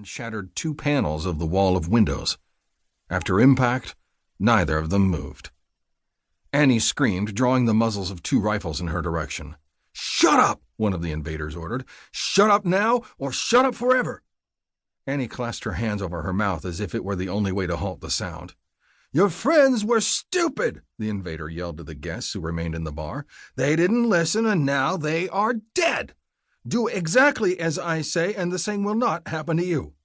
and shattered 2 panels of the wall of windows. After impact, neither of them moved. Annie screamed, drawing the muzzles of 2 rifles in her direction. "Shut up!" one of the invaders ordered. "Shut up now, or shut up forever!" Annie clasped her hands over her mouth as if it were the only way to halt the sound. "Your friends were stupid," the invader yelled to the guests who remained in the bar. "They didn't listen, and now they are dead. Do exactly as I say, and the same will not happen to you."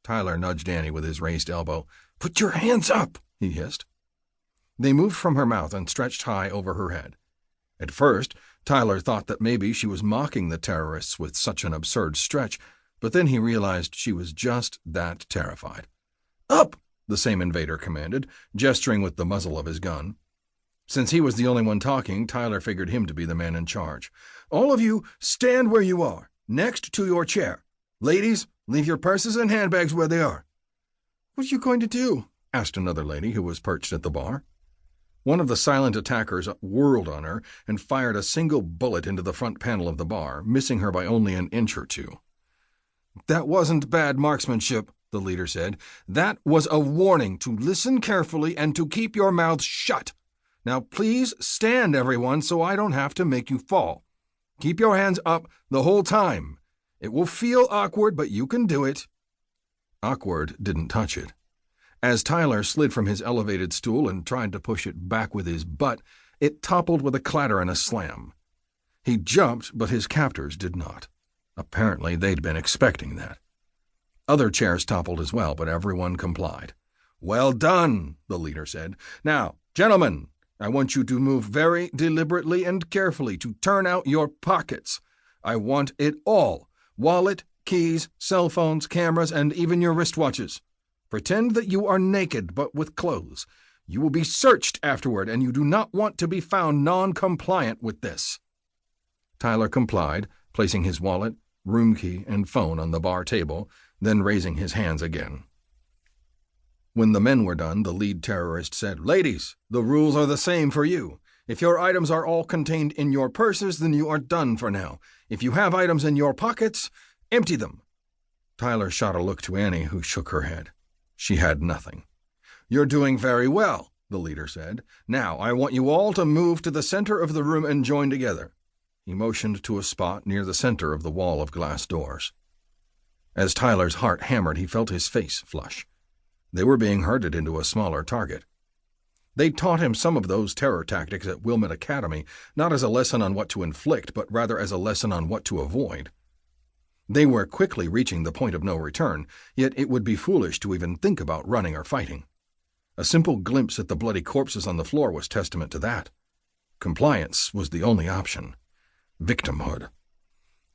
Tyler nudged Annie with his raised elbow. "Put your hands up," he hissed. They moved from her mouth and stretched high over her head. At first, Tyler thought that maybe she was mocking the terrorists with such an absurd stretch, but then he realized she was just that terrified. "Up!" the same invader commanded, gesturing with the muzzle of his gun. Since he was the only one talking, Tyler figured him to be the man in charge. "All of you, stand where you are, next to your chair. Ladies, leave your purses and handbags where they are." "What are you going to do?" asked another lady who was perched at the bar. One of the silent attackers whirled on her and fired a single bullet into the front panel of the bar, missing her by only an inch or 2. "That wasn't bad marksmanship," the leader said. "That was a warning to listen carefully and to keep your mouths shut. Now please stand, everyone, so I don't have to make you fall. Keep your hands up the whole time. It will feel awkward, but you can do it." Awkward didn't touch it. As Tyler slid from his elevated stool and tried to push it back with his butt, it toppled with a clatter and a slam. He jumped, but his captors did not. Apparently, they'd been expecting that. Other chairs toppled as well, but everyone complied. "Well done," the leader said. "Now, gentlemen, I want you to move very deliberately and carefully to turn out your pockets. I want it all. Wallet, keys, cell phones, cameras, and even your wristwatches. Pretend that you are naked, but with clothes. You will be searched afterward, and you do not want to be found non-compliant with this." Tyler complied, placing his wallet, room key, and phone on the bar table, then raising his hands again. When the men were done, the lead terrorist said, "Ladies, the rules are the same for you. If your items are all contained in your purses, then you are done for now. If you have items in your pockets, empty them." Tyler shot a look to Annie, who shook her head. She had nothing. "You're doing very well," the leader said. "Now, I want you all to move to the center of the room and join together." He motioned to a spot near the center of the wall of glass doors. As Tyler's heart hammered, he felt his face flush. They were being herded into a smaller target. They'd taught him some of those terror tactics at Wilmot Academy, not as a lesson on what to inflict, but rather as a lesson on what to avoid. They were quickly reaching the point of no return, yet it would be foolish to even think about running or fighting. A simple glimpse at the bloody corpses on the floor was testament to that. Compliance was the only option. Victimhood.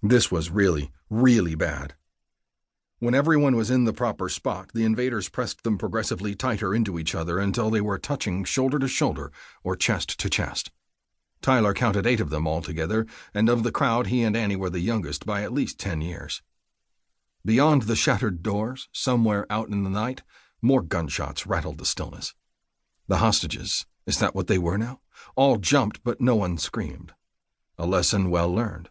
This was really, really bad. When everyone was in the proper spot, the invaders pressed them progressively tighter into each other until they were touching shoulder to shoulder or chest to chest. Tyler counted 8 of them altogether, and of the crowd he and Annie were the youngest by at least 10 years. Beyond the shattered doors, somewhere out in the night, more gunshots rattled the stillness. The hostages, is that what they were now? All jumped, but no one screamed. A lesson well learned.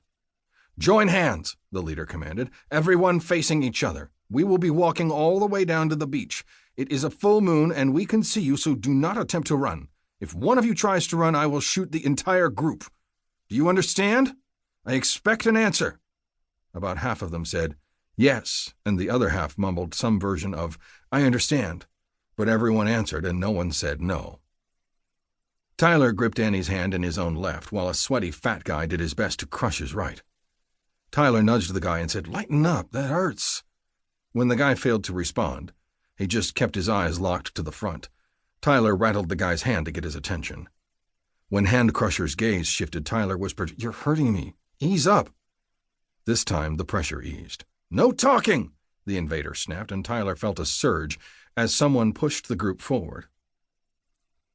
"Join hands," the leader commanded. "Everyone facing each other. We will be walking all the way down to the beach. It is a full moon, and we can see you, so do not attempt to run. If one of you tries to run, I will shoot the entire group. Do you understand? I expect an answer." About half of them said, "Yes," and the other half mumbled some version of, "I understand." But everyone answered, and no one said no. Tyler gripped Annie's hand in his own left, while a sweaty fat guy did his best to crush his right. Tyler nudged the guy and said, "Lighten up, that hurts." When the guy failed to respond, he just kept his eyes locked to the front. Tyler rattled the guy's hand to get his attention. When Hand Crusher's gaze shifted, Tyler whispered, "You're hurting me. Ease up." This time, the pressure eased. "No talking!" the invader snapped, and Tyler felt a surge as someone pushed the group forward.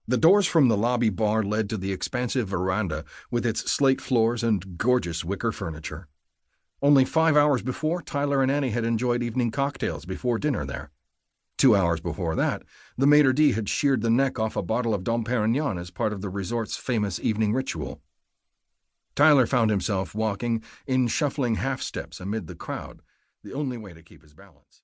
The doors from the lobby bar led to the expansive veranda with its slate floors and gorgeous wicker furniture. Only 5 hours before, Tyler and Annie had enjoyed evening cocktails before dinner there. 2 hours before that, the maitre d' had sheared the neck off a bottle of Dom Perignon as part of the resort's famous evening ritual. Tyler found himself walking in shuffling half-steps amid the crowd, the only way to keep his balance.